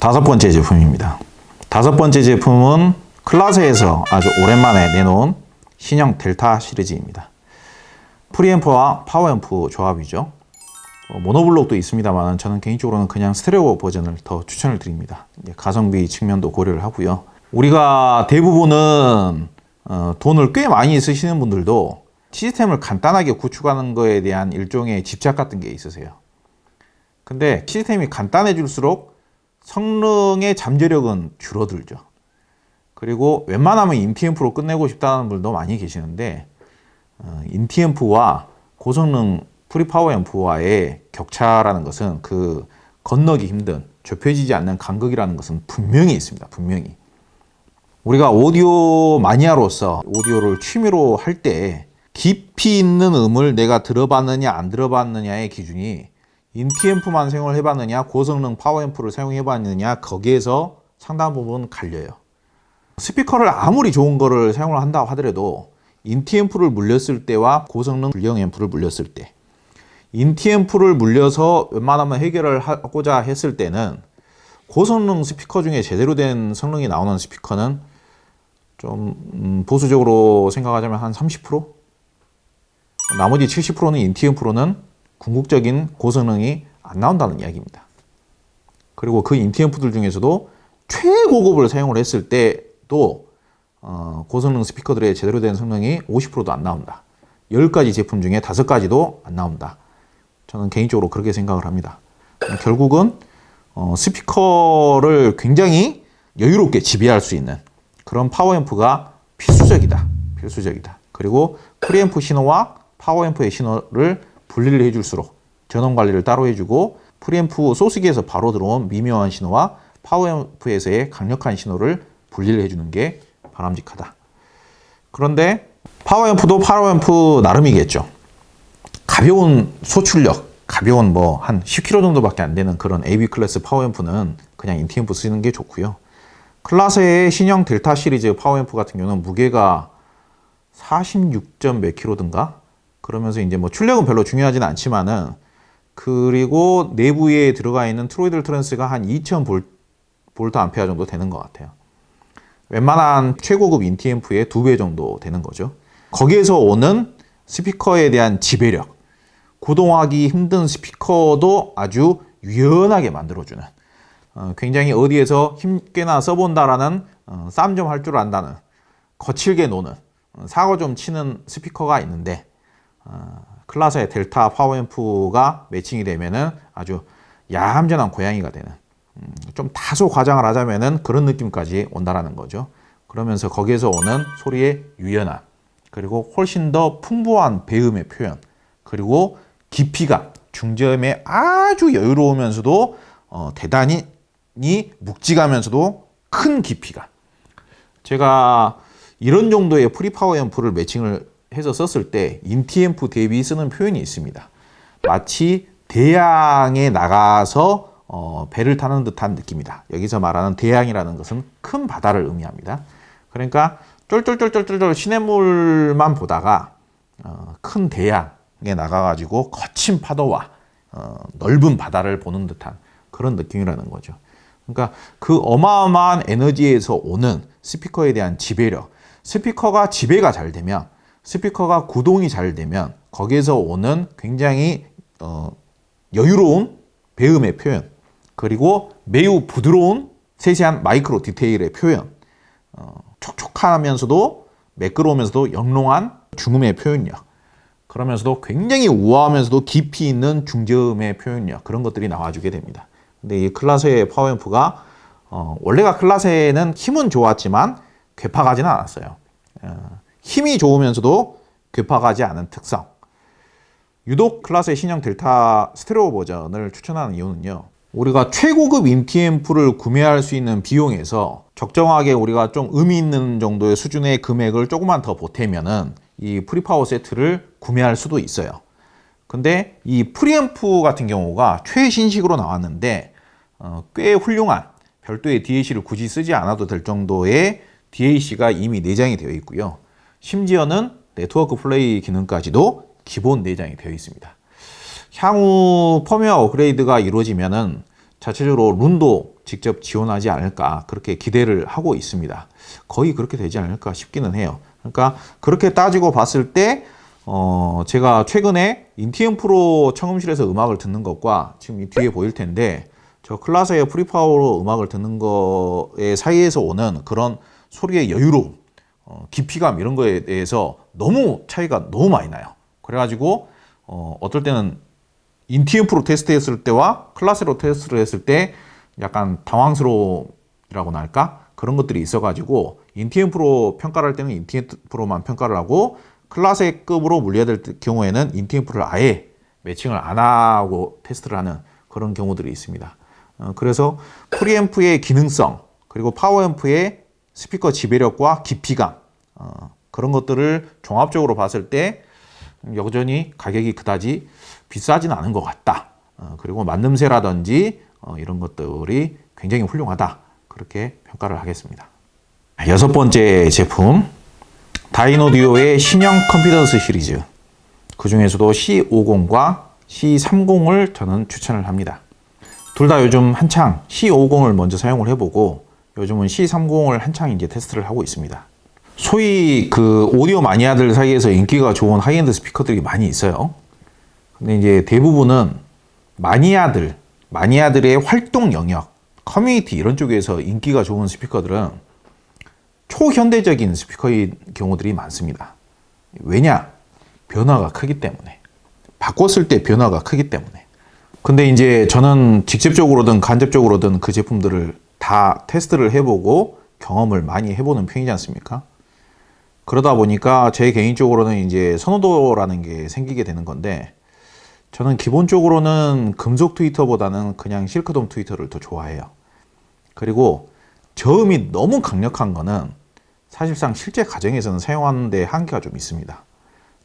다섯 번째 제품입니다. 다섯 번째 제품은 클라세에서 아주 오랜만에 내놓은 신형 델타 시리즈입니다. 프리앰프와 파워앰프 조합이죠. 모노블록도 있습니다만 저는 개인적으로는 그냥 스테레오 버전을 더 추천을 드립니다. 가성비 측면도 고려를 하고요. 우리가 대부분은 돈을 꽤 많이 쓰시는 분들도 시스템을 간단하게 구축하는 거에 대한 일종의 집착 같은 게 있으세요. 근데 시스템이 간단해질수록 성능의 잠재력은 줄어들죠. 그리고 웬만하면 인티앰프로 끝내고 싶다는 분들도 많이 계시는데 인티앰프와 고성능 프리파워 앰프와의 격차라는 것은 그 건너기 힘든 좁혀지지 않는 간극이라는 것은 분명히 있습니다. 분명히. 우리가 오디오 마니아로서 오디오를 취미로 할 때 깊이 있는 음을 내가 들어봤느냐 안 들어봤느냐의 기준이 인티앰프만 사용을 해봤느냐 고성능 파워앰프를 사용해봤느냐 거기에서 상당 부분 갈려요. 스피커를 아무리 좋은 거를 사용을 한다고 하더라도 인티앰프를 물렸을 때와 고성능 불량 앰프를 물렸을 때 인티앰프를 물려서 웬만하면 해결을 하고자 했을 때는 고성능 스피커 중에 제대로 된 성능이 나오는 스피커는 좀 보수적으로 생각하자면 한 30%? 나머지 70%는 인티앰프로는 궁극적인 고성능이 안 나온다는 이야기입니다. 그리고 그 인티앰프들 중에서도 최고급을 사용을 했을 때도 고성능 스피커들의 제대로 된 성능이 50%도 안 나온다. 10가지 제품 중에 5가지도 안 나온다. 저는 개인적으로 그렇게 생각을 합니다. 결국은 스피커를 굉장히 여유롭게 지배할 수 있는 그런 파워앰프가 필수적이다. 필수적이다. 그리고 프리앰프 신호와 파워앰프의 신호를 분리를 해줄수록 전원 관리를 따로 해주고 프리앰프 소스기에서 바로 들어온 미묘한 신호와 파워앰프에서의 강력한 신호를 분리를 해주는 게 바람직하다. 그런데 파워앰프도 파워앰프 나름이겠죠. 가벼운 소출력, 가벼운 뭐 한 10kg 정도밖에 안 되는 그런 AB 클래스 파워앰프는 그냥 인티앰프 쓰는 게 좋고요. 클라세의 신형 델타 시리즈 파워앰프 같은 경우는 무게가 46점 몇 킬로든가? 그러면서 이제 뭐 출력은 별로 중요하지는 않지만은 그리고 내부에 들어가 있는 트로이드 트랜스가 한 2000 볼트 암페어 정도 되는 것 같아요. 웬만한 최고급 인티앰프의 2배 정도 되는 거죠. 거기에서 오는 스피커에 대한 지배력, 구동하기 힘든 스피커도 아주 유연하게 만들어주는 굉장히 어디에서 힘께나 써본다라는 싸움 좀 할 줄 안다는 거칠게 노는 사고 좀 치는 스피커가 있는데 클라세의 델타 파워앰프가 매칭이 되면은 아주 얌전한 고양이가 되는 좀 다소 과장을 하자면은 그런 느낌까지 온다라는 거죠. 그러면서 거기에서 오는 소리의 유연함 그리고 훨씬 더 풍부한 배음의 표현 그리고 깊이가 중저음에 아주 여유로우면서도 대단히 묵직하면서도 큰 깊이가 제가 이런 정도의 프리파워 앰프를 매칭을 해서 썼을 때 인티앰프 대비 쓰는 표현이 있습니다. 마치 대양에 나가서 배를 타는 듯한 느낌이다. 여기서 말하는 대양이라는 것은 큰 바다를 의미합니다. 그러니까 쫄쫄쫄쫄쫄 시냇물만 보다가 큰 대양에 나가가지고 거친 파도와 넓은 바다를 보는 듯한 그런 느낌이라는 거죠. 그러니까 그 어마어마한 에너지에서 오는 스피커에 대한 지배력, 스피커가 지배가 잘 되면 스피커가 구동이 잘 되면 거기에서 오는 굉장히 여유로운 배음의 표현 그리고 매우 부드러운 세세한 마이크로 디테일의 표현 촉촉하면서도 매끄러우면서도 영롱한 중음의 표현력 그러면서도 굉장히 우아하면서도 깊이 있는 중저음의 표현력 그런 것들이 나와주게 됩니다. 근데 이 클라세의 파워앰프가 원래가 클라세는 힘은 좋았지만 괴팍하지는 않았어요. 힘이 좋으면서도 괴팍하지 않은 특성. 유독 클라세의 신형 델타 스테레오 버전을 추천하는 이유는요. 우리가 최고급 인티앰프를 구매할 수 있는 비용에서 적정하게 우리가 좀 의미 있는 정도의 수준의 금액을 조금만 더 보태면은 이 프리파워 세트를 구매할 수도 있어요. 근데 이 프리앰프 같은 경우가 최신식으로 나왔는데 꽤 훌륭한 별도의 DAC를 굳이 쓰지 않아도 될 정도의 DAC가 이미 내장이 되어 있고요. 심지어는 네트워크 플레이 기능까지도 기본 내장이 되어 있습니다. 향후 펌웨어 업그레이드가 이루어지면은 자체적으로 룬도 직접 지원하지 않을까 그렇게 기대를 하고 있습니다. 거의 그렇게 되지 않을까 싶기는 해요. 그러니까 그렇게 따지고 봤을 때 제가 최근에 인티엠 프로 청음실에서 음악을 듣는 것과 지금 이 뒤에 보일 텐데 저 클라스의 프리파워로 음악을 듣는 거의 사이에서 오는 그런 소리의 여유로움, 깊이감 이런 거에 대해서 너무 차이가 너무 많이 나요. 그래가지고 어떨 때는 인티엠 프로 테스트했을 때와 클라스로 테스트를 했을 때 약간 당황스러움이라고나 할까? 그런 것들이 있어가지고 인티엠 프로 평가를 할 때는 인티엠 프로만 평가를 하고 클라스급으로 물려야 될 경우에는 인티엠 프로를 아예 매칭을 안 하고 테스트를 하는 그런 경우들이 있습니다. 그래서 프리앰프의 기능성 그리고 파워앰프의 스피커 지배력과 깊이감 그런 것들을 종합적으로 봤을 때 여전히 가격이 그다지 비싸진 않은 것 같다. 그리고 만듦새라든지 이런 것들이 굉장히 훌륭하다. 그렇게 평가를 하겠습니다. 여섯 번째 제품 다이노디오의 신형 컨피던스 시리즈 그 중에서도 C50과 C30을 저는 추천을 합니다. 둘 다 요즘 한창 C50을 먼저 사용을 해보고 요즘은 C30을 한창 이제 테스트를 하고 있습니다. 소위 그 오디오 마니아들 사이에서 인기가 좋은 하이엔드 스피커들이 많이 있어요. 근데 이제 대부분은 마니아들의 활동 영역, 커뮤니티 이런 쪽에서 인기가 좋은 스피커들은 초현대적인 스피커인 경우들이 많습니다. 왜냐? 변화가 크기 때문에. 바꿨을 때 변화가 크기 때문에. 근데 이제 저는 직접적으로든 간접적으로든 그 제품들을 다 테스트를 해보고 경험을 많이 해보는 편이지 않습니까? 그러다 보니까 제 개인적으로는 이제 선호도라는 게 생기게 되는 건데 저는 기본적으로는 금속 트위터보다는 그냥 실크돔 트위터를 더 좋아해요. 그리고 저음이 너무 강력한 거는 사실상 실제 가정에서는 사용하는 데 한계가 좀 있습니다.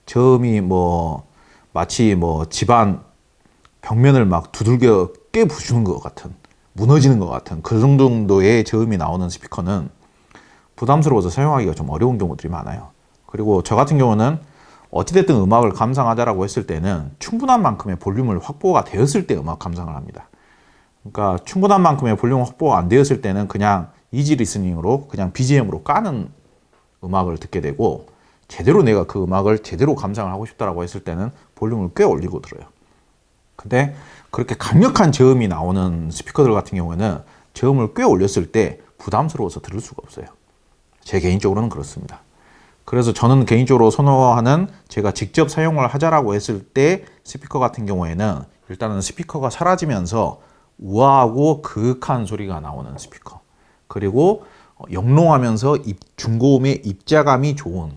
저음이 마치 집안 벽면을 막 두들겨 깨부수는 것 같은, 무너지는 것 같은 그 정도의 저음이 나오는 스피커는 부담스러워서 사용하기가 좀 어려운 경우들이 많아요. 그리고 저 같은 경우는 어찌됐든 음악을 감상하자라고 했을 때는 충분한 만큼의 볼륨을 확보가 되었을 때 음악 감상을 합니다. 그러니까 충분한 만큼의 볼륨 확보가 안 되었을 때는 그냥 이지 리스닝으로 그냥 BGM으로 까는 음악을 듣게 되고 제대로 내가 그 음악을 제대로 감상을 하고 싶다라고 했을 때는 볼륨을 꽤 올리고 들어요. 근데 그렇게 강력한 저음이 나오는 스피커들 같은 경우에는 저음을 꽤 올렸을 때 부담스러워서 들을 수가 없어요. 제 개인적으로는 그렇습니다. 그래서 저는 개인적으로 선호하는 제가 직접 사용을 하자라고 했을 때 스피커 같은 경우에는 일단은 스피커가 사라지면서 우아하고 그윽한 소리가 나오는 스피커. 그리고 영롱하면서 중고음의 입자감이 좋은,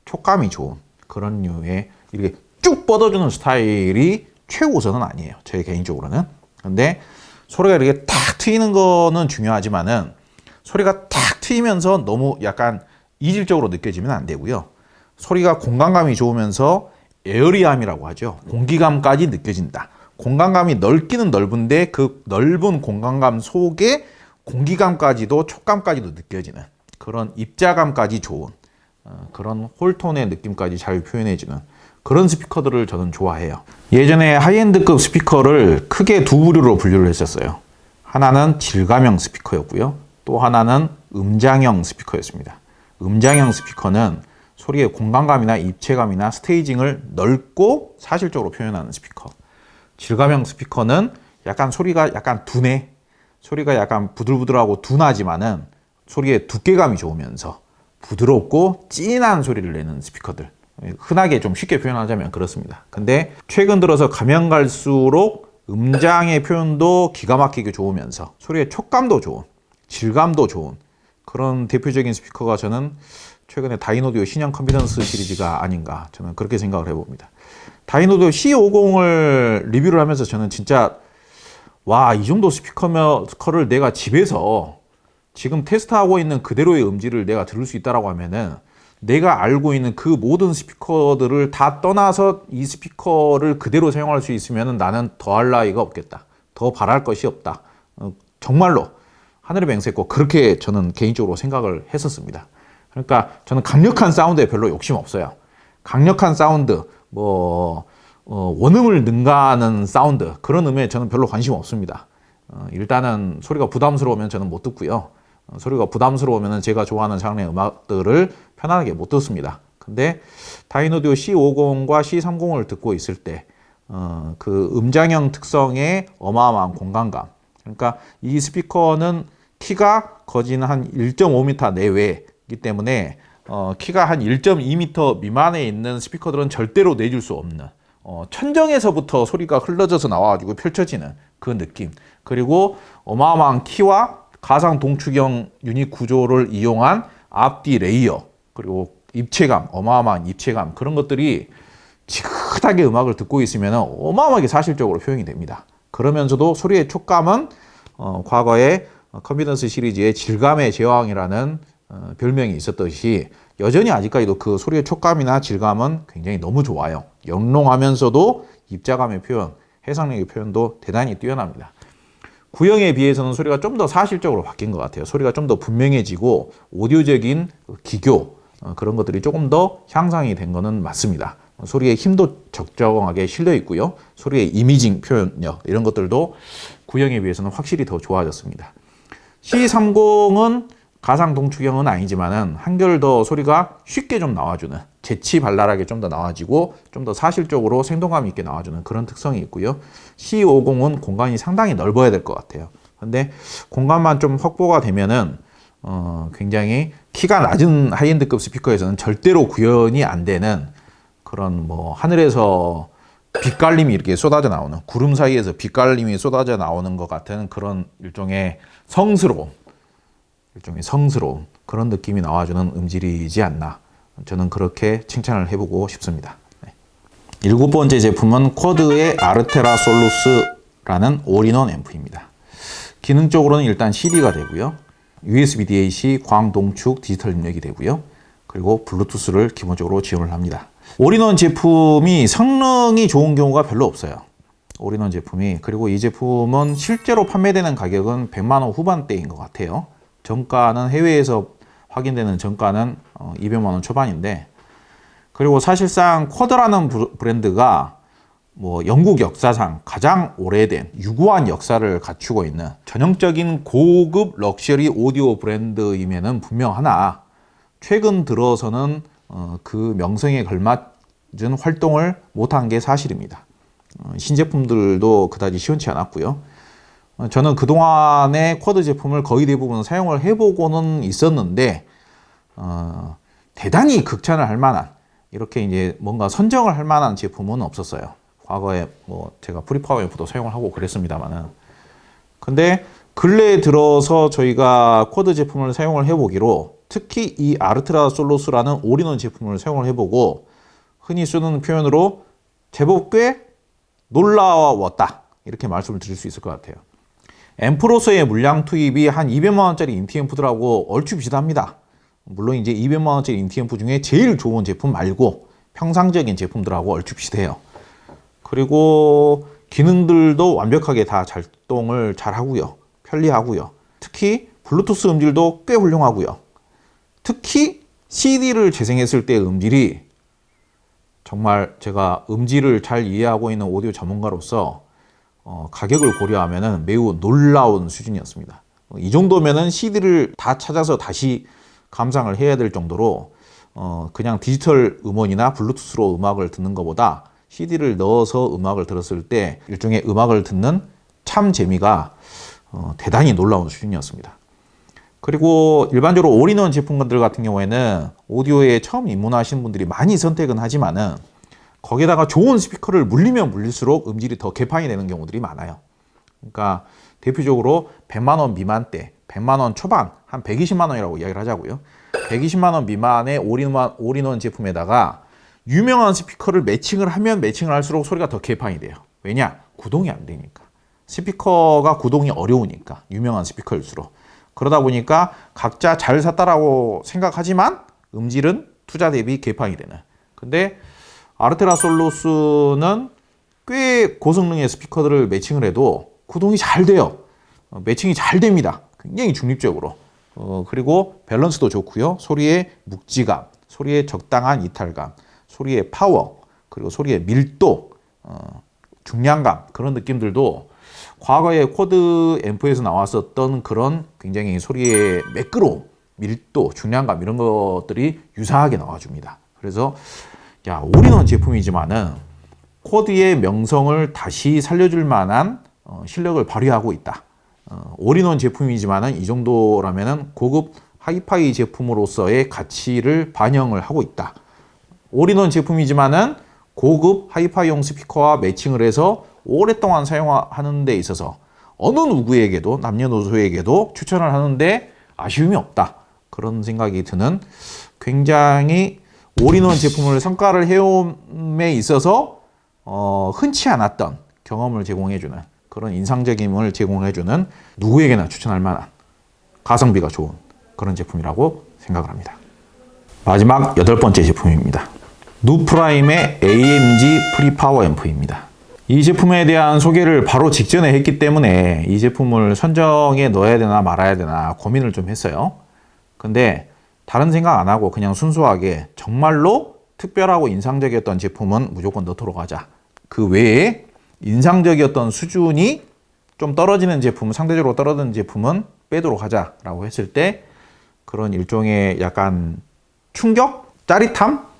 촉감이 좋은 그런 류의 이렇게 쭉 뻗어주는 스타일이 최우선은 아니에요. 제 개인적으로는. 근데 소리가 이렇게 탁 트이는 거는 중요하지만은 소리가 탁 트이면서 너무 약간 이질적으로 느껴지면 안 되고요. 소리가 공간감이 좋으면서 에어리함이라고 하죠. 공기감까지 느껴진다. 공간감이 넓기는 넓은데 그 넓은 공간감 속에 공기감까지도 촉감까지도 느껴지는 그런 입자감까지 좋은 그런 홀톤의 느낌까지 잘 표현해주는 그런 스피커들을 저는 좋아해요. 예전에 하이엔드급 스피커를 크게 두 부류로 분류를 했었어요. 하나는 질감형 스피커였고요. 또 하나는 음장형 스피커였습니다. 음장형 스피커는 소리의 공간감이나 입체감이나 스테이징을 넓고 사실적으로 표현하는 스피커. 질감형 스피커는 약간 소리가 약간 둔해. 소리가 약간 부들부들하고 둔하지만은 소리의 두께감이 좋으면서 부드럽고 진한 소리를 내는 스피커들. 흔하게 좀 쉽게 표현하자면 그렇습니다. 근데 최근 들어서 가면 갈수록 음장의 표현도 기가 막히게 좋으면서 소리의 촉감도 좋은, 질감도 좋은 그런 대표적인 스피커가 저는 최근에 다이노디오 신형 컨피던스 시리즈가 아닌가 저는 그렇게 생각을 해봅니다. 다이노디오 C50을 리뷰를 하면서 저는 진짜 와, 이 정도 스피커를 내가 집에서 지금 테스트하고 있는 그대로의 음질을 내가 들을 수 있다라고 하면은 내가 알고 있는 그 모든 스피커들을 다 떠나서 이 스피커를 그대로 사용할 수 있으면 나는 더할 나위가 없겠다. 더 바랄 것이 없다. 정말로 하늘의 맹세코 그렇게 저는 개인적으로 생각을 했었습니다. 그러니까 저는 강력한 사운드에 별로 욕심 없어요. 강력한 사운드, 원음을 능가하는 사운드 그런 음에 저는 별로 관심 없습니다. 일단은 소리가 부담스러우면 저는 못 듣고요. 소리가 부담스러우면 제가 좋아하는 장르의 음악들을 편안하게 못 듣습니다. 근데 다이노디오 C50과 C30을 듣고 있을 때 그 음장형 특성의 어마어마한 공간감, 그러니까 이 스피커는 키가 거진 한 1.5m 내외이기 때문에 키가 한 1.2m 미만에 있는 스피커들은 절대로 내줄 수 없는 천정에서부터 소리가 흘러져서 나와가지고 펼쳐지는 그 느낌, 그리고 어마어마한 키와 가상 동축형 유닛 구조를 이용한 앞뒤 레이어, 그리고 입체감, 어마어마한 입체감, 그런 것들이 지긋하게 음악을 듣고 있으면 어마어마하게 사실적으로 표현이 됩니다. 그러면서도 소리의 촉감은 과거에 컨피던스 시리즈의 질감의 제왕이라는 별명이 있었듯이 여전히 아직까지도 그 소리의 촉감이나 질감은 굉장히 너무 좋아요. 영롱하면서도 입자감의 표현, 해상력의 표현도 대단히 뛰어납니다. 구형에 비해서는 소리가 좀 더 사실적으로 바뀐 것 같아요. 소리가 좀 더 분명해지고 오디오적인 기교, 그런 것들이 조금 더 향상이 된 것은 맞습니다. 소리의 힘도 적정하게 실려 있고요. 소리의 이미징 표현력, 이런 것들도 구형에 비해서는 확실히 더 좋아졌습니다. C30은 가상 동축형은 아니지만은 한결 더 소리가 쉽게 좀 나와주는, 재치발랄하게 좀 더 나와지고 좀 더 사실적으로 생동감 있게 나와주는 그런 특성이 있고요. C50은 공간이 상당히 넓어야 될 것 같아요. 근데 공간만 좀 확보가 되면은 굉장히 키가 낮은 하이엔드급 스피커에서는 절대로 구현이 안 되는 그런 하늘에서 빛깔림이 이렇게 쏟아져 나오는, 구름 사이에서 빛깔림이 쏟아져 나오는 것 같은 그런 일종의 성스러운 그런 느낌이 나와주는 음질이지 않나, 저는 그렇게 칭찬을 해보고 싶습니다. 일곱 번째 제품은 쿼드의 아르테라 솔루스라는 올인원 앰프입니다. 기능적으로는 일단 CD가 되고요. USB DAC, 광동축, 디지털 입력이 되고요. 그리고 블루투스를 기본적으로 지원을 합니다. 올인원 제품이 성능이 좋은 경우가 별로 없어요. 올인원 제품이. 그리고 이 제품은 실제로 판매되는 가격은 100만 원 후반대인 것 같아요. 정가는 해외에서 확인되는 정가는 200만 원 초반인데, 그리고 사실상 쿼드라는 브랜드가 영국 역사상 가장 오래된 유구한 역사를 갖추고 있는 전형적인 고급 럭셔리 오디오 브랜드임에는 분명하나 최근 들어서는 그 명성에 걸맞은 활동을 못한 게 사실입니다. 신제품들도 그다지 시원치 않았고요. 저는 그동안의 쿼드 제품을 거의 대부분 사용을 해보고는 있었는데 대단히 극찬을 할 만한, 이렇게 이제 뭔가 선정을 할 만한 제품은 없었어요. 과거에 제가 프리파워 앰프도 사용을 하고 그랬습니다만은. 근데 근래에 들어서 저희가 쿼드 제품을 사용을 해보기로, 특히 이 아르테라 솔루스라는 올인원 제품을 사용을 해보고 흔히 쓰는 표현으로 제법 꽤 놀라웠다, 이렇게 말씀을 드릴 수 있을 것 같아요. 앰프로서의 물량 투입이 한 200만 원짜리 인티 앰프들하고 얼추 비슷합니다. 물론 이제 200만 원짜리 인티 앰프 중에 제일 좋은 제품 말고 평상적인 제품들하고 얼추 비슷해요. 그리고 기능들도 완벽하게 다 작동을 잘 하고요. 편리하고요. 특히 블루투스 음질도 꽤 훌륭하고요. 특히 CD를 재생했을 때 음질이, 정말 제가 음질을 잘 이해하고 있는 오디오 전문가로서 가격을 고려하면 매우 놀라운 수준이었습니다. 이 정도면은 CD를 다 찾아서 다시 감상을 해야 될 정도로 그냥 디지털 음원이나 블루투스로 음악을 듣는 것보다 CD를 넣어서 음악을 들었을 때 일종의 음악을 듣는 참 재미가 대단히 놀라운 수준이었습니다. 그리고 일반적으로 올인원 제품들 같은 경우에는 오디오에 처음 입문하시는 분들이 많이 선택은 하지만은 거기에다가 좋은 스피커를 물리면 물릴수록 음질이 더 개판이 되는 경우들이 많아요. 그러니까 대표적으로 100만 원 미만대, 100만 원 초반, 한 120만 원이라고 이야기를 하자고요. 120만 원 미만의 올인원 제품에다가 유명한 스피커를 매칭을 하면 매칭을 할수록 소리가 더 개판이 돼요. 왜냐? 구동이 안 되니까. 스피커가 구동이 어려우니까, 유명한 스피커일수록. 그러다 보니까 각자 잘 샀다라고 생각하지만 음질은 투자 대비 개판이 되는. 근데 아르테라 솔루스는 꽤 고성능의 스피커들을 매칭을 해도 구동이 잘 돼요. 매칭이 잘 됩니다. 굉장히 중립적으로. 그리고 밸런스도 좋고요. 소리의 묵직감, 소리의 적당한 이탈감, 소리의 파워, 그리고 소리의 밀도, 중량감, 그런 느낌들도 과거에 쿼드 앰프에서 나왔었던 그런 굉장히 소리의 매끄러움, 밀도, 중량감 이런 것들이 유사하게 나와줍니다. 그래서 야, 올인원 제품이지만은 쿼드의 명성을 다시 살려줄 만한 실력을 발휘하고 있다. 올인원 제품이지만은 이 정도라면은 고급 하이파이 제품으로서의 가치를 반영을 하고 있다. 올인원 제품이지만은 고급 하이파이용 스피커와 매칭을 해서 오랫동안 사용하는 데 있어서 어느 누구에게도 남녀노소에게도 추천을 하는데 아쉬움이 없다. 그런 생각이 드는 굉장히 올인원 제품을 성과를 해옴에 있어서 흔치 않았던 경험을 제공해주는 그런 인상적임을 제공해주는 누구에게나 추천할 만한 가성비가 좋은 그런 제품이라고 생각을 합니다. 마지막 8번째 제품입니다. 누프라임의 AMG 프리파워 앰프입니다. 이 제품에 대한 소개를 바로 직전에 했기 때문에 이 제품을 선정에 넣어야 되나 말아야 되나 고민을 좀 했어요. 근데 다른 생각 안 하고 그냥 순수하게 정말로 특별하고 인상적이었던 제품은 무조건 넣도록 하자. 그 외에 인상적이었던 수준이 좀 떨어지는 제품, 상대적으로 떨어지는 제품은 빼도록 하자라고 했을 때 그런 일종의 약간 충격? 짜릿함?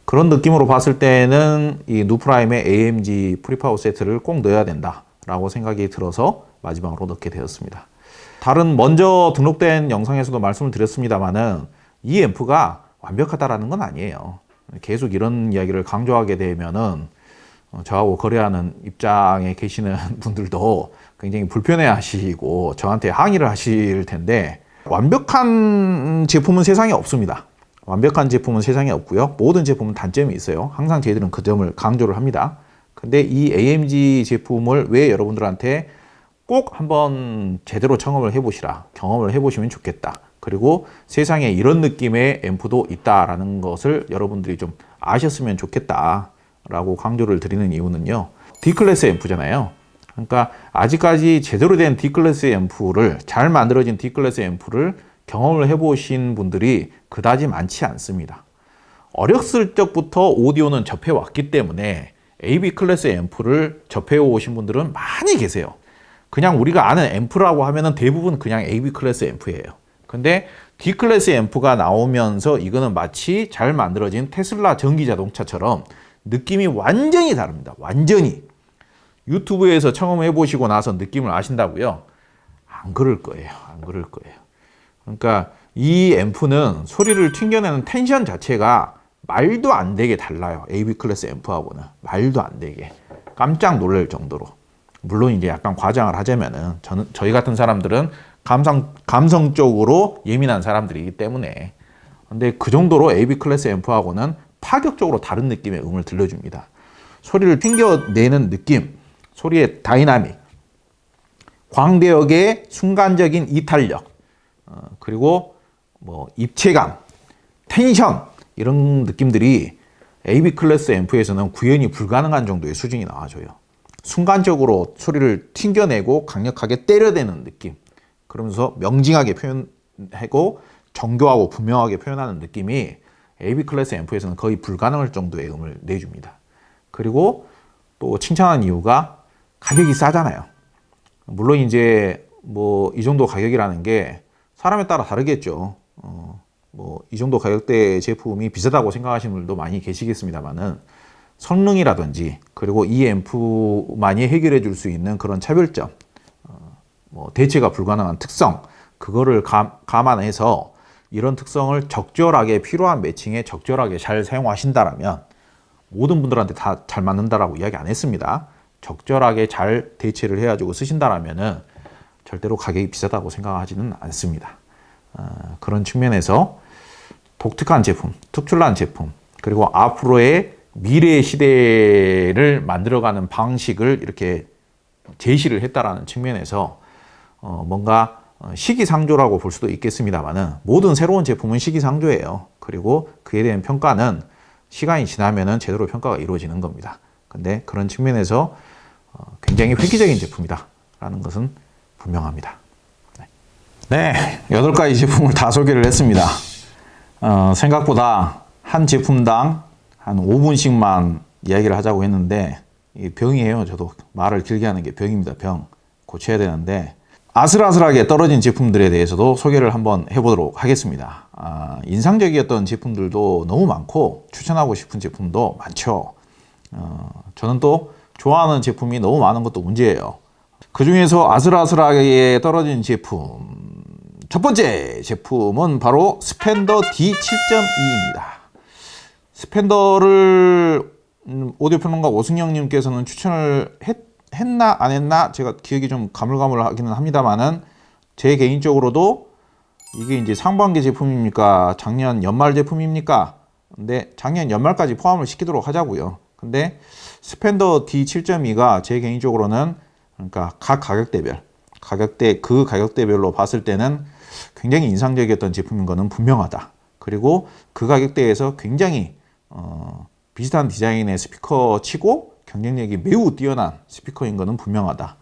그런 느낌으로 봤을 때는 이 누프라임의 AMG 프리파워 세트를 꼭 넣어야 된다라고 생각이 들어서 마지막으로 넣게 되었습니다. 다른 먼저 등록된 영상에서도 말씀을 드렸습니다만은 이 앰프가 완벽하다라는 건 아니에요. 계속 이런 이야기를 강조하게 되면은 저하고 거래하는 입장에 계시는 분들도 굉장히 불편해 하시고 저한테 항의를 하실 텐데 완벽한 제품은 세상에 없습니다. 완벽한 제품은 세상에 없고요. 모든 제품은 단점이 있어요. 항상 저희들은 그 점을 강조를 합니다. 근데 이 AMG 제품을 왜 여러분들한테 꼭 한번 제대로 경험을 해보시라. 경험을 해보시면 좋겠다. 그리고 세상에 이런 느낌의 앰프도 있다라는 것을 여러분들이 좀 아셨으면 좋겠다라고 강조를 드리는 이유는요. D클래스 앰프잖아요. 그러니까 아직까지 제대로 된 D클래스 앰프를 잘 만들어진 D클래스 앰프를 경험을 해보신 분들이 그다지 많지 않습니다. 어렸을 적부터 오디오는 접해왔기 때문에 AB 클래스 앰프를 접해오신 분들은 많이 계세요. 그냥 우리가 아는 앰프라고 하면은 대부분 그냥 AB 클래스 앰프예요. 근데 D 클래스 앰프가 나오면서 이거는 마치 잘 만들어진 테슬라 전기 자동차처럼 느낌이 완전히 다릅니다. 완전히. 유튜브에서 경험해 보시고 나서 느낌을 아신다고요? 안 그럴 거예요. 안 그럴 거예요. 그러니까 이 앰프는 소리를 튕겨내는 텐션 자체가 말도 안 되게 달라요. AB 클래스 앰프하고는. 말도 안 되게. 깜짝 놀랄 정도로. 물론 이제 약간 과장을 하자면은 저희 같은 사람들은 감성적으로 예민한 사람들이기 때문에 근데 그 정도로 AB 클래스 앰프하고는 파격적으로 다른 느낌의 음을 들려줍니다. 소리를 튕겨내는 느낌, 소리의 다이나믹, 광대역의 순간적인 이탈력, 그리고 뭐 입체감, 텐션 이런 느낌들이 AB 클래스 앰프에서는 구현이 불가능한 정도의 수준이 나와줘요. 순간적으로 소리를 튕겨내고 강력하게 때려대는 느낌, 그러면서 명징하게 표현하고 정교하고 분명하게 표현하는 느낌이 AB 클래스 앰프에서는 거의 불가능할 정도의 음을 내줍니다. 그리고 또 칭찬한 이유가 가격이 싸잖아요. 물론 이제 뭐 이 정도 가격이라는 게 사람에 따라 다르겠죠. 뭐 이 정도 가격대 제품이 비싸다고 생각하시는 분들도 많이 계시겠습니다만은 성능이라든지 그리고 이 앰프만이 해결해 줄 수 있는 그런 차별점, 뭐 대체가 불가능한 특성, 그거를 감안해서 이런 특성을 적절하게 필요한 매칭에 적절하게 잘 사용하신다라면 모든 분들한테 다 잘 맞는다라고 이야기 안 했습니다. 적절하게 잘 대체를 해가지고 쓰신다라면은 절대로 가격이 비싸다고 생각하지는 않습니다. 그런 측면에서 독특한 제품, 특출난 제품, 그리고 앞으로의 미래의 시대를 만들어가는 방식을 이렇게 제시를 했다라는 측면에서 뭔가 시기상조라고 볼 수도 있겠습니다만은 모든 새로운 제품은 시기상조예요. 그리고 그에 대한 평가는 시간이 지나면은 제대로 평가가 이루어지는 겁니다. 근데 그런 측면에서 굉장히 획기적인 제품이다라는 것은 분명합니다. 네, 8가지 제품을 다 소개를 했습니다. 생각보다 한 제품당 한 5분씩만 이야기를 하자고 했는데 이게 병이에요. 저도 말을 길게 하는 게 병입니다. 병. 고쳐야 되는데 아슬아슬하게 떨어진 제품들에 대해서도 소개를 한번 해보도록 하겠습니다. 인상적이었던 제품들도 너무 많고 추천하고 싶은 제품도 많죠. 저는 또 좋아하는 제품이 너무 많은 것도 문제예요. 그 중에서 아슬아슬하게 떨어진 제품, 첫 번째 제품은 바로 스펜더 D7.2입니다. 스펜더를 오디오 평론가 오승영님께서는 추천을 했나 안 했나 제가 기억이 좀 가물가물하기는 합니다만은 제 개인적으로도 이게 이제 상반기 제품입니까? 작년 연말 제품입니까? 근데 작년 연말까지 포함을 시키도록 하자고요. 근데 스펜더 D7.2가 제 개인적으로는 그러니까 각 가격대별 그 가격대별로 봤을 때는 굉장히 인상적이었던 제품인 것은 분명하다. 그리고 그 가격대에서 굉장히 비슷한 디자인의 스피커 치고 경쟁력이 매우 뛰어난 스피커인 것은 분명하다.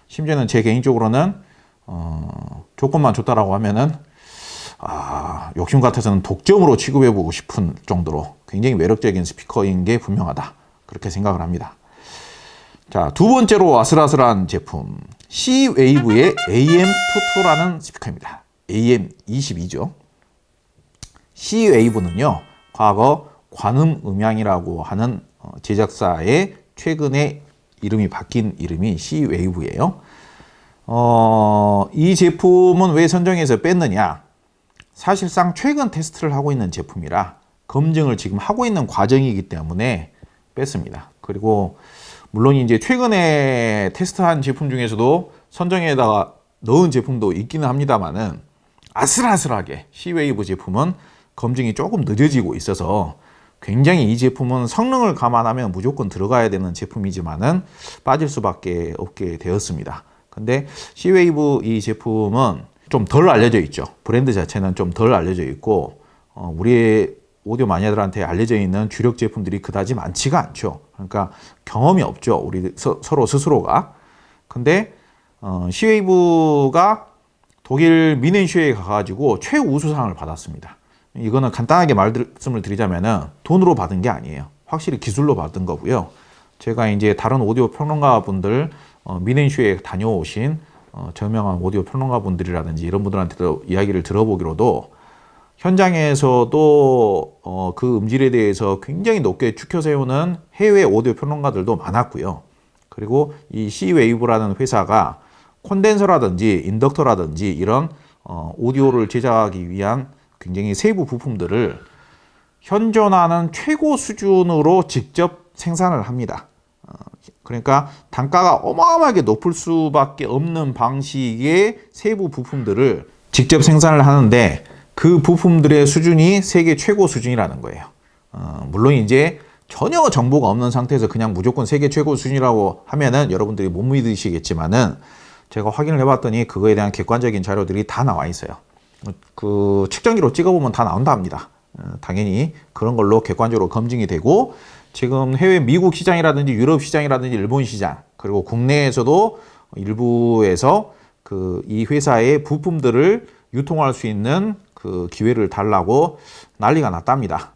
심지어는 제 개인적으로는 조건만 줬다라고 하면은 욕심 같아서는 독점으로 취급해보고 싶은 정도로 굉장히 매력적인 스피커인 게 분명하다. 그렇게 생각을 합니다. 자, 두 번째로 아슬아슬한 제품 C-Wave의 AM22라는 스피커입니다. AM22죠. C-Wave는요, 과거 관음 음향이라고 하는 제작사의 최근에 이름이 바뀐 이름이 C-Wave예요. 이 제품은 왜 선정해서 뺐느냐? 사실상 최근 테스트를 하고 있는 제품이라 검증을 지금 하고 있는 과정이기 때문에 뺐습니다. 그리고 물론 이제 최근에 테스트한 제품 중에서도 선정에다가 넣은 제품도 있기는 합니다만은 아슬아슬하게 C-Wave 제품은 검증이 조금 늦어지고 있어서 굉장히 이 제품은 성능을 감안하면 무조건 들어가야 되는 제품이지만은 빠질 수밖에 없게 되었습니다. 근데 C-Wave 이 제품은 좀 덜 알려져 있죠. 브랜드 자체는 좀 덜 알려져 있고 우리의 오디오 마니아들한테 알려져 있는 주력 제품들이 그다지 많지가 않죠. 그러니까 경험이 없죠. 우리 서로 스스로가. 근데 C-Wave가 독일 미넨슈에 가가지고 최우수상을 받았습니다. 이거는 간단하게 말씀을 드리자면은 돈으로 받은 게 아니에요. 확실히 기술로 받은 거고요. 제가 이제 다른 오디오 평론가 분들 미넨슈에 다녀오신 저명한 오디오 평론가 분들이라든지 이런 분들한테도 이야기를 들어보기로도 현장에서도 그 음질에 대해서 굉장히 높게 추켜 세우는 해외 오디오 평론가들도 많았고요. 그리고 이 C-Wave라는 회사가 콘덴서라든지 인덕터라든지 이런 오디오를 제작하기 위한 굉장히 세부 부품들을 현존하는 최고 수준으로 직접 생산을 합니다. 그러니까 단가가 어마어마하게 높을 수밖에 없는 방식의 세부 부품들을 직접 생산을 하는데 그 부품들의 수준이 세계 최고 수준이라는 거예요. 물론 이제 전혀 정보가 없는 상태에서 그냥 무조건 세계 최고 수준이라고 하면은 여러분들이 못 믿으시겠지만은 제가 확인을 해봤더니 그거에 대한 객관적인 자료들이 다 나와 있어요. 그 측정기로 찍어보면 다 나온다 합니다. 당연히 그런 걸로 객관적으로 검증이 되고 지금 해외 미국 시장이라든지 유럽 시장이라든지 일본 시장 그리고 국내에서도 일부에서 그 이 회사의 부품들을 유통할 수 있는 그 기회를 달라고 난리가 났답니다.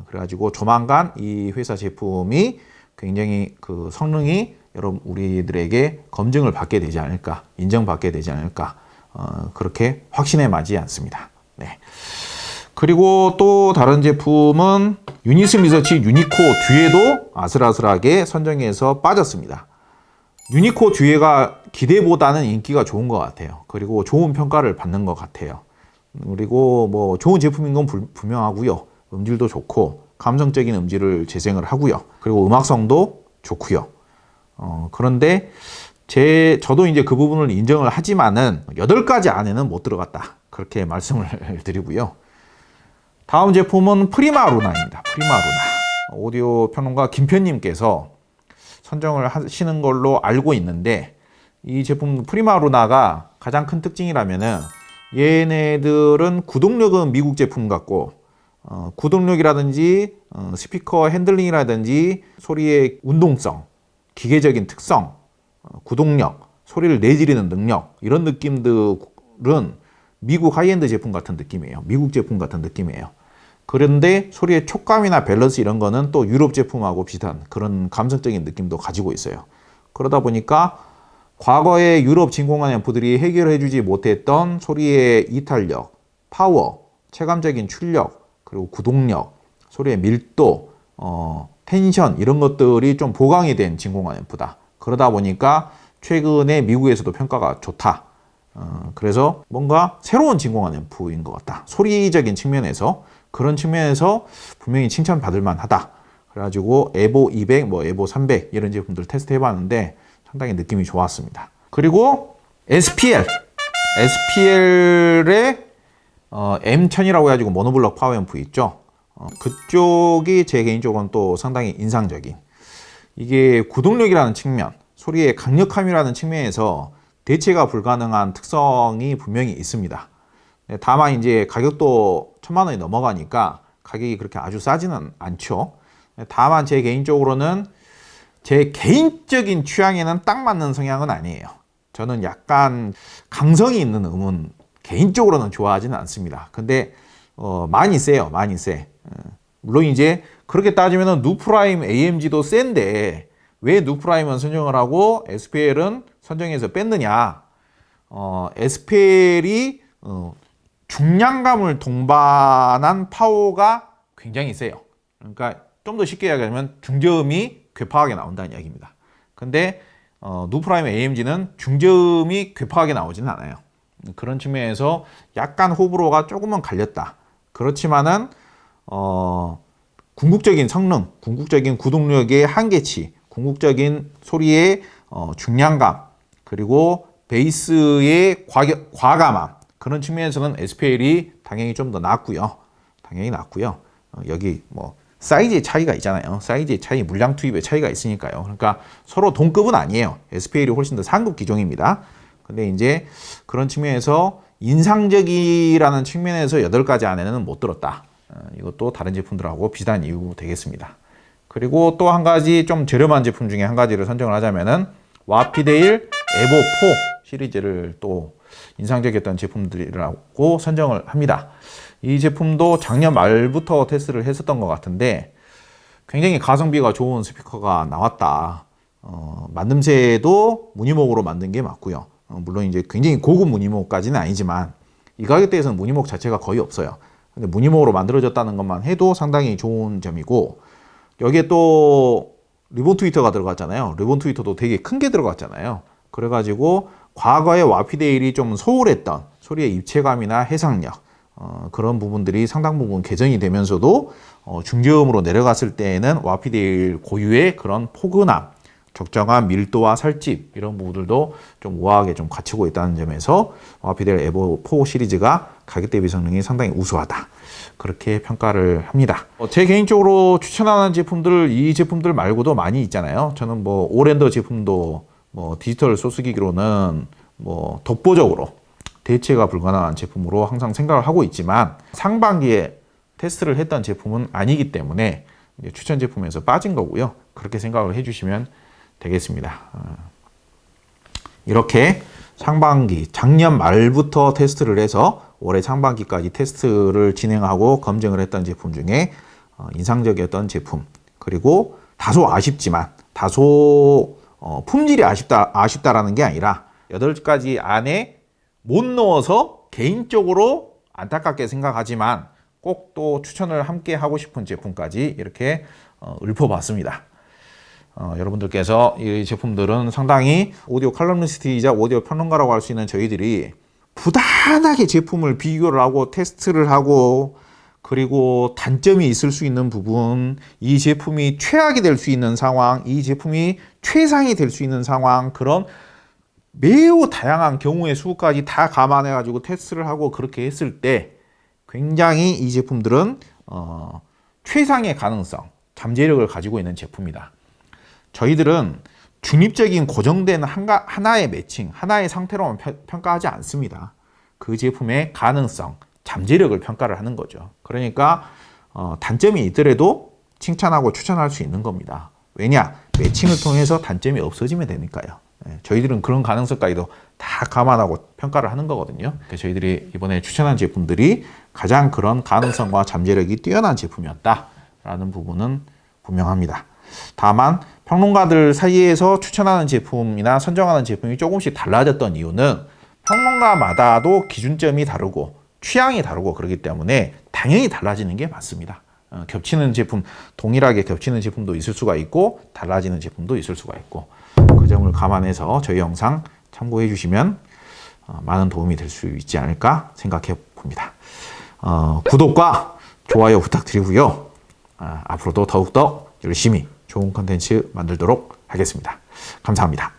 그래가지고 조만간 이 회사 제품이 굉장히 그 성능이 여러분 우리들에게 검증을 받게 되지 않을까, 인정받게 되지 않을까, 그렇게 확신에 맞지 않습니다. 네. 그리고 또 다른 제품은 유니스 리서치 유니코 듀에도 아슬아슬하게 선정해서 빠졌습니다. 유니코 듀에가 기대보다는 인기가 좋은 것 같아요. 그리고 좋은 평가를 받는 것 같아요. 그리고 뭐 좋은 제품인 건 분명하고요. 음질도 좋고 감성적인 음질을 재생을 하고요. 그리고 음악성도 좋고요. 그런데 저도 이제 그 부분을 인정을 하지만은 8가지 안에는 못 들어갔다. 그렇게 말씀을 드리고요. 다음 제품은 프리마 루나입니다. 프리마 루나. 오디오 평론가 김편님께서 선정을 하시는 걸로 알고 있는데 이 제품 프리마 루나가 가장 큰 특징이라면은 얘네들은 구동력은 미국 제품 같고 구동력이라든지 스피커 핸들링이라든지 소리의 운동성, 기계적인 특성, 구동력, 소리를 내지르는 능력 이런 느낌들은 미국 하이엔드 제품 같은 느낌이에요. 미국 제품 같은 느낌이에요. 그런데 소리의 촉감이나 밸런스 이런 거는 또 유럽 제품하고 비슷한 그런 감성적인 느낌도 가지고 있어요. 그러다 보니까 과거의 유럽 진공관 앰프들이 해결해주지 못했던 소리의 이탈력, 파워, 체감적인 출력, 그리고 구동력, 소리의 밀도, 텐션 이런 것들이 좀 보강이 된 진공관 앰프다. 그러다 보니까 최근에 미국에서도 평가가 좋다. 그래서 뭔가 새로운 진공관 앰프인 것 같다. 소리적인 측면에서 그런 측면에서 분명히 칭찬받을 만하다. 그래가지고 에보 200, 에보 300 이런 제품들 테스트 해봤는데 상당히 느낌이 좋았습니다. 그리고 SPL의 M1000이라고 해가지고 모노블럭 파워 앰프 있죠. 그쪽이 제 개인적으로는 또 상당히 인상적인, 이게 구동력이라는 측면, 소리의 강력함이라는 측면에서 대체가 불가능한 특성이 분명히 있습니다. 다만 이제 가격도 1000만 원이 넘어가니까 가격이 그렇게 아주 싸지는 않죠. 다만 제 개인적으로는 제 개인적인 취향에는 딱 맞는 성향은 아니에요. 저는 약간 강성이 있는 음은 개인적으로는 좋아하지는 않습니다. 근데 많이 세요. 많이 세. 물론 이제 그렇게 따지면 누프라임 AMG도 센데 왜 누프라임은 선정을 하고 SPL은 선정해서 뺐느냐. SPL이 중량감을 동반한 파워가 굉장히 세요. 그러니까 좀 더 쉽게 이야기하면 중저음이 괴팍하게 나온다는 이야기입니다. 근데 누프라임 AMG는 중저음이 괴팍하게 나오지는 않아요. 그런 측면에서 약간 호불호가 조금은 갈렸다. 그렇지만은 궁극적인 성능, 궁극적인 구동력의 한계치, 궁극적인 소리의 중량감, 그리고 베이스의 과감함, 그런 측면에서는 SPL이 당연히 좀 더 낫고요. 당연히 낫고요. 여기 뭐 사이즈의 차이가 있잖아요. 사이즈의 차이, 물량 투입의 차이가 있으니까요. 그러니까 서로 동급은 아니에요. SPL이 훨씬 더 상급 기종입니다. 근데 이제 그런 측면에서 인상적이라는 측면에서 8가지 안에는 못 들었다. 이것도 다른 제품들하고 비슷한 이유 되겠습니다. 그리고 또 한 가지 좀 저렴한 제품 중에 한 가지를 선정을 하자면은 와피데일 에보 4 시리즈를 또 인상적이었던 제품들이라고 선정을 합니다. 이 제품도 작년 말부터 테스트를 했었던 것 같은데 굉장히 가성비가 좋은 스피커가 나왔다. 만듦새도 무늬목으로 만든 게 맞고요. 물론 이제 굉장히 고급 무늬목까지는 아니지만 이 가격대에서는 무늬목 자체가 거의 없어요. 근데 무늬목으로 만들어졌다는 것만 해도 상당히 좋은 점이고, 여기에 또 리본 트위터가 들어갔잖아요. 리본 트위터도 되게 큰 게 들어갔잖아요. 그래가지고 과거에 와피데일이 좀 소홀했던 소리의 입체감이나 해상력, 그런 부분들이 상당 부분 개선이 되면서도 중저음으로 내려갔을 때에는 와피데일 고유의 그런 포근함, 적정한 밀도와 살집 이런 부분들도 좀 우아하게 좀 갖추고 있다는 점에서 와피데일 에보 4 시리즈가 가격 대비 성능이 상당히 우수하다, 그렇게 평가를 합니다. 제 개인적으로 추천하는 제품들, 이 제품들 말고도 많이 있잖아요. 저는 뭐 오랜더 제품도 뭐 디지털 소스기기로는 뭐 독보적으로 대체가 불가능한 제품으로 항상 생각을 하고 있지만 상반기에 테스트를 했던 제품은 아니기 때문에 이제 추천 제품에서 빠진 거고요. 그렇게 생각을 해주시면 되겠습니다. 이렇게 상반기, 작년 말부터 테스트를 해서 올해 상반기까지 테스트를 진행하고 검증을 했던 제품 중에 인상적이었던 제품, 그리고 다소 아쉽지만 다소 품질이 아쉽다라는 게 아니라 8가지 안에 못 넣어서 개인적으로 안타깝게 생각하지만 꼭 또 추천을 함께 하고 싶은 제품까지 이렇게 읊어봤습니다. 여러분들께서 이 제품들은 상당히 오디오 칼럼니스트이자 오디오 평론가라고 할 수 있는 저희들이 부단하게 제품을 비교를 하고 테스트를 하고, 그리고 단점이 있을 수 있는 부분, 이 제품이 최악이 될 수 있는 상황, 이 제품이 최상이 될 수 있는 상황, 그런 매우 다양한 경우의 수까지 다 감안해 가지고 테스트를 하고 그렇게 했을 때 굉장히 이 제품들은 최상의 가능성, 잠재력을 가지고 있는 제품이다. 저희들은 중립적인 고정된 하나의 매칭, 하나의 상태로만 평가하지 않습니다. 그 제품의 가능성, 잠재력을 평가를 하는 거죠. 그러니까 단점이 있더라도 칭찬하고 추천할 수 있는 겁니다. 왜냐? 매칭을 통해서 단점이 없어지면 되니까요. 저희들은 그런 가능성까지도 다 감안하고 평가를 하는 거거든요. 저희들이 이번에 추천한 제품들이 가장 그런 가능성과 잠재력이 뛰어난 제품이었다라는 부분은 분명합니다. 다만 평론가들 사이에서 추천하는 제품이나 선정하는 제품이 조금씩 달라졌던 이유는 평론가마다도 기준점이 다르고 취향이 다르고 그렇기 때문에 당연히 달라지는 게 맞습니다. 겹치는 제품, 동일하게 겹치는 제품도 있을 수가 있고 달라지는 제품도 있을 수가 있고 그 점을 감안해서 저희 영상 참고해 주시면 많은 도움이 될 수 있지 않을까 생각해 봅니다. 구독과 좋아요 부탁드리고요. 앞으로도 더욱더 열심히 좋은 컨텐츠 만들도록 하겠습니다. 감사합니다.